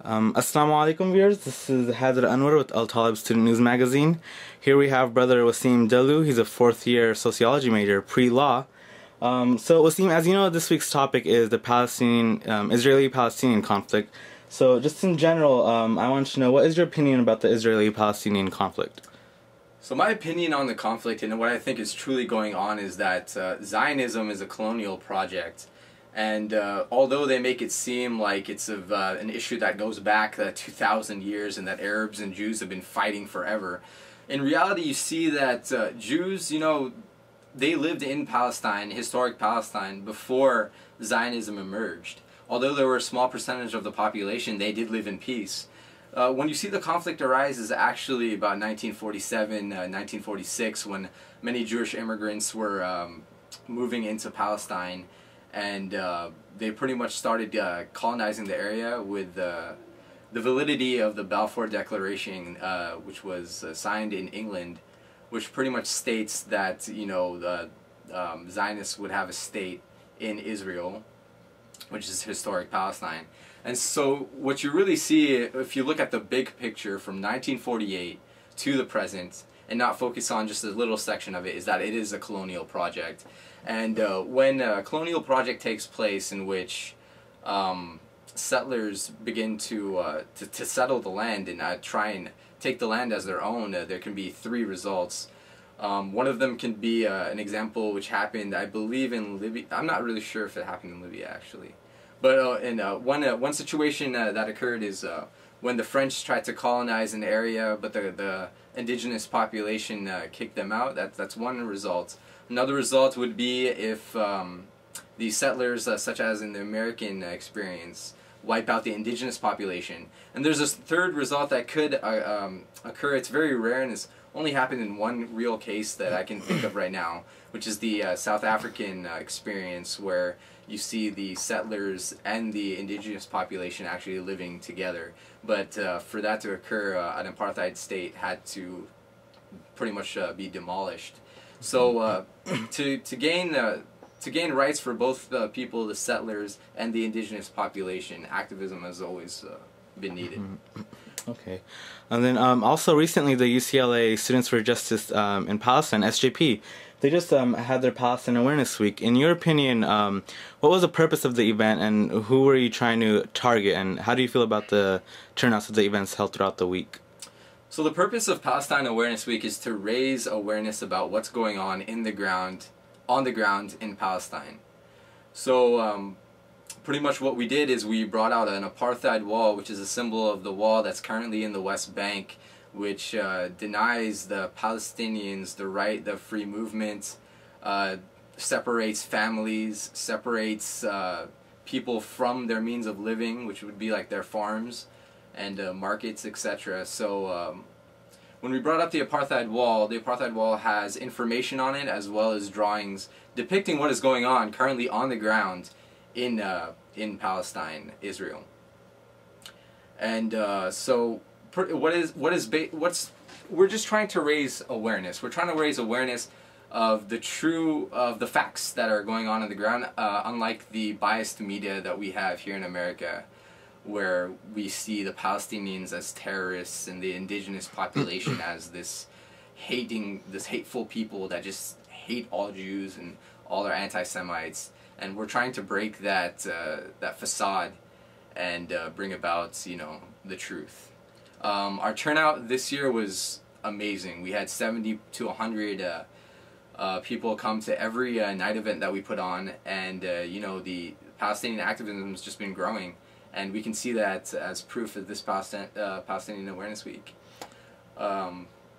Assalamu alaikum viewers, this is Hadr Anwar with Al Talib Student News Magazine. Here we have brother Wasim Dalu. He's a fourth year sociology major, pre-law. So Wasim, as you know, this week's topic is the Israeli-Palestinian conflict. So just in general, I want to know, what is your opinion about the Israeli-Palestinian conflict? So my opinion on the conflict and what I think is truly going on is that Zionism is a colonial project. And although they make it seem like it's an issue that goes back 2,000 years and that Arabs and Jews have been fighting forever, in reality you see that Jews, they lived in Palestine, historic Palestine, before Zionism emerged. Although there were a small percentage of the population, they did live in peace. When you see the conflict arise is actually about 1947, 1946, when many Jewish immigrants were moving into Palestine. And they pretty much started colonizing the area with the validity of the Balfour Declaration, which was signed in England, which pretty much states that the Zionists would have a state in Israel, which is historic Palestine. And so what you really see, if you look at the big picture from 1948 to the present, and not focus on just a little section of it, is that it is a colonial project. And when a colonial project takes place in which settlers begin to settle the land and try and take the land as their own, there can be three results. One of them can be an example which happened, I believe, in Libya. I'm not really sure if it happened in Libya, actually. But one situation that occurred is when the French tried to colonize an area, but the indigenous population kicked them out. That's one result. Another result would be if the settlers, such as in the American experience, wipe out the indigenous population. And there's this third result that could occur. It's very rare and it's only happened in one real case that I can think of right now, which is the South African experience, where you see the settlers and the indigenous population actually living together. But for that to occur, an apartheid state had to pretty much be demolished. So to gain rights for both the people, the settlers, and the indigenous population, activism has always been needed. Okay. And then also recently the UCLA Students for Justice in Palestine, SJP, they just had their Palestine Awareness Week. In your opinion, what was the purpose of the event and who were you trying to target, and how do you feel about the turnouts of the events held throughout the week? So the purpose of Palestine Awareness Week is to raise awareness about what's going on on the ground in Palestine. So pretty much what we did is we brought out an apartheid wall, which is a symbol of the wall that's currently in the West Bank, which denies the Palestinians the free movement, separates families, separates people from their means of living, which would be like their farms and markets, etc. So when we brought up the apartheid wall has information on it as well as drawings depicting what is going on currently on the ground in Palestine, Israel. And so we're just trying to raise awareness. We're trying to raise awareness of the facts that are going on the ground, unlike the biased media that we have here in America, where we see the Palestinians as terrorists and the indigenous population as this hateful people that just hate all Jews and all are anti-Semites. And we're trying to break that facade and bring about the truth. Our turnout this year was amazing. We had 70 to 100 people come to every night event that we put on, and the Palestinian activism has just been growing, and we can see that as proof of this Palestinian Awareness Week.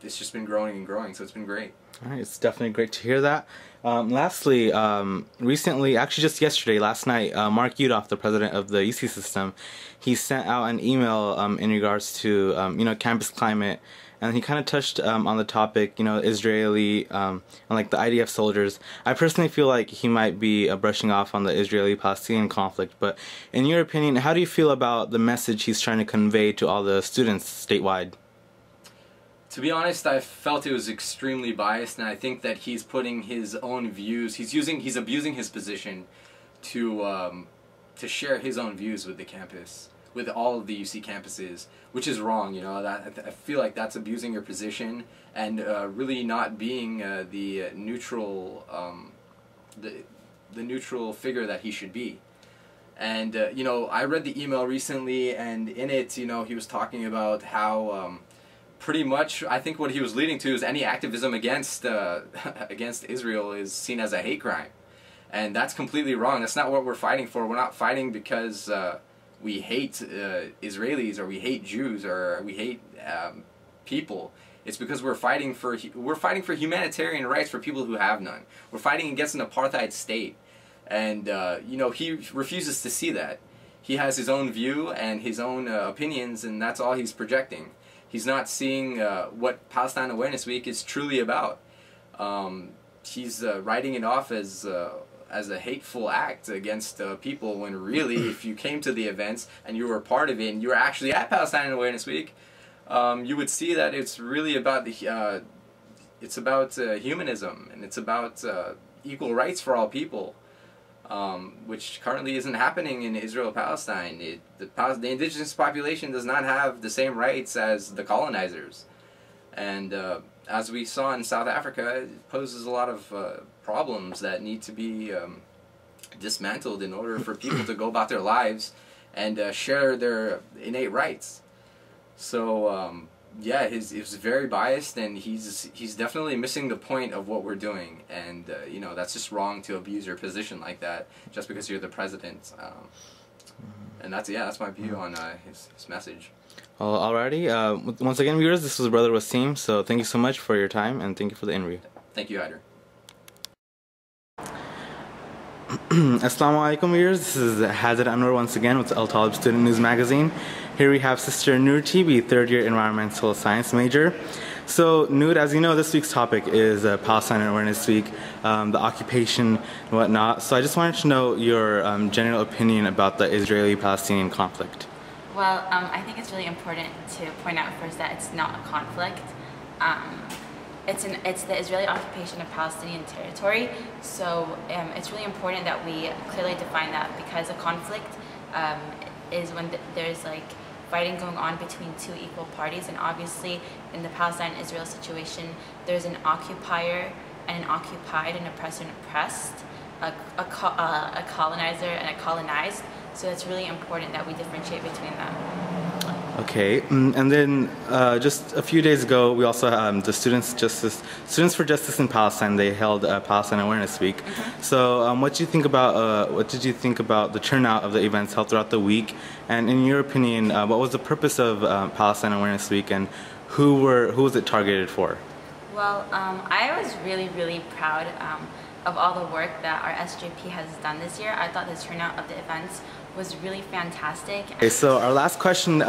It's just been growing and growing, so it's been great. All right, it's definitely great to hear that. Lastly, recently, actually just yesterday, last night, Mark Yudof, the president of the UC system, he sent out an email in regards to campus climate, and he kind of touched on the topic, Israeli, and like the IDF soldiers. I personally feel like he might be brushing off on the Israeli-Palestinian conflict, but in your opinion, how do you feel about the message he's trying to convey to all the students statewide? To be honest, I felt it was extremely biased, and I think that he's putting his own views, he's abusing his position to share his own views with the campus. with all of the UC campuses, which is wrong. You know, that I feel like that's abusing your position and really not being the neutral the neutral figure that he should be. And you know, I read the email recently, and in it, you know, he was talking about how pretty much I think what he was leading to is any activism against against Israel is seen as a hate crime. And that's completely wrong. That's not what we're fighting for. We're not fighting because we hate Israelis or we hate Jews or we hate people. It's because we're fighting for humanitarian rights for people who have none. We're fighting against an apartheid state, and you know, he refuses to see that. He has his own view and his own opinions, and that's all he's projecting. He's not seeing what Palestine Awareness Week is truly about. He's writing it off as a hateful act against people, when really, if you came to the events and you were a part of it and you were actually at Palestine Awareness Week, you would see that it's really about humanism, and it's about equal rights for all people, which currently isn't happening in Israel-Palestine. The indigenous population does not have the same rights as the colonizers, and as we saw in South Africa, it poses a lot of problems that need to be dismantled in order for people to go about their lives and share their innate rights. So yeah, he's very biased, and he's definitely missing the point of what we're doing, and you know, that's just wrong to abuse your position like that just because you're the president. And that's my view on his message. Well, alrighty. Once again, viewers, this was Brother Wasim. So thank you so much for your time, and thank you for the interview. Thank you, Hyder. Assalamu alaikum, viewers. This is Hazard Anwar once again with Al Talib Student News Magazine. Here we have Sister Noor Tibi, third-year environmental science major. So, Noor, as you know, this week's topic is Palestine Awareness Week, the occupation and whatnot. So I just wanted to know your general opinion about the Israeli-Palestinian conflict. Well, I think it's really important to point out first that it's not a conflict. It's the Israeli occupation of Palestinian territory. So it's really important that we clearly define that, because a conflict is when there's like fighting going on between two equal parties, and obviously in the Palestine-Israel situation, there's an occupier and an occupied, an oppressor and oppressed, a colonizer and a colonized. So it's really important that we differentiate between them. Okay, and then just a few days ago, we also the Students for Justice in Palestine. They held Palestine Awareness Week. Mm-hmm. So, what did you think about the turnout of the events held throughout the week? And in your opinion, what was the purpose of Palestine Awareness Week, and who was it targeted for? Well, I was really proud of all the work that our SJP has done this year. I thought the turnout of the events was really fantastic. Okay, so our last question.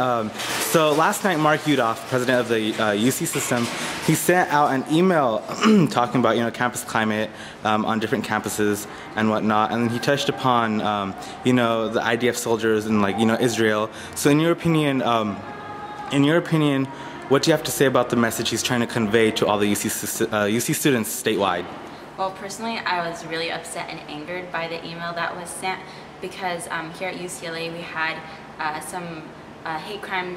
So last night, Mark Yudof, president of the UC system, he sent out an email talking about campus climate on different campuses and whatnot, and he touched upon the IDF soldiers and Israel. So in your opinion, what do you have to say about the message he's trying to convey to all the UC students statewide? Well, personally, I was really upset and angered by the email that was sent, because here at UCLA we had some hate crime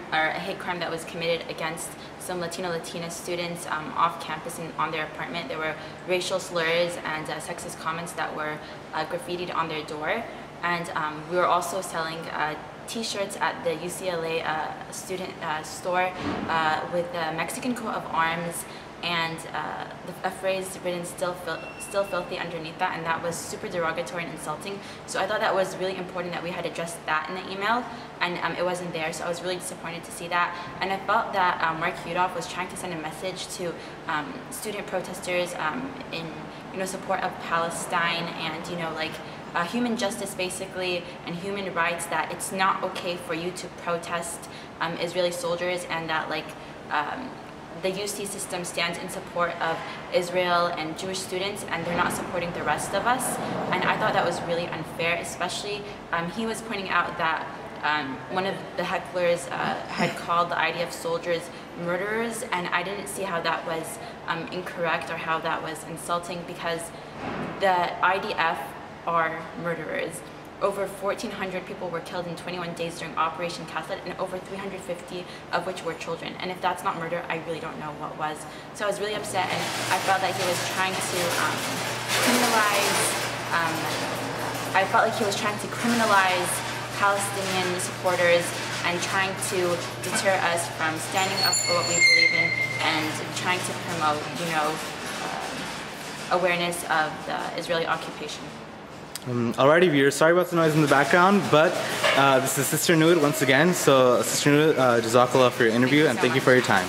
that was committed against some Latina students off campus and on their apartment. There were racial slurs and sexist comments that were graffitied on their door, and we were also selling T-shirts at the UCLA student store with the Mexican coat of arms and a phrase written still filthy underneath that, and that was super derogatory and insulting. So I thought that was really important that we had addressed that in the email, and it wasn't there, so I was really disappointed to see that. And I felt that Mark Yudof was trying to send a message to student protesters in support of Palestine and human justice basically, and human rights, that it's not okay for you to protest Israeli soldiers, and that the UC system stands in support of Israel and Jewish students, and they're not supporting the rest of us. And I thought that was really unfair, especially he was pointing out that one of the hecklers had called the IDF soldiers murderers, and I didn't see how that was incorrect or how that was insulting, because the IDF are murderers. over 1,400 people were killed in 21 days during Operation Cast Lead, and over 350 of which were children. And if that's not murder, I really don't know what was. So I was really upset, and I felt that he was trying to criminalize Palestinian supporters and trying to deter us from standing up for what we believe in and trying to promote, awareness of the Israeli occupation. Alrighty, viewers, sorry about the noise in the background, but this is Sister Nuit once again. So, Sister Nuit, Jazakallah for your interview, and thank you for your time.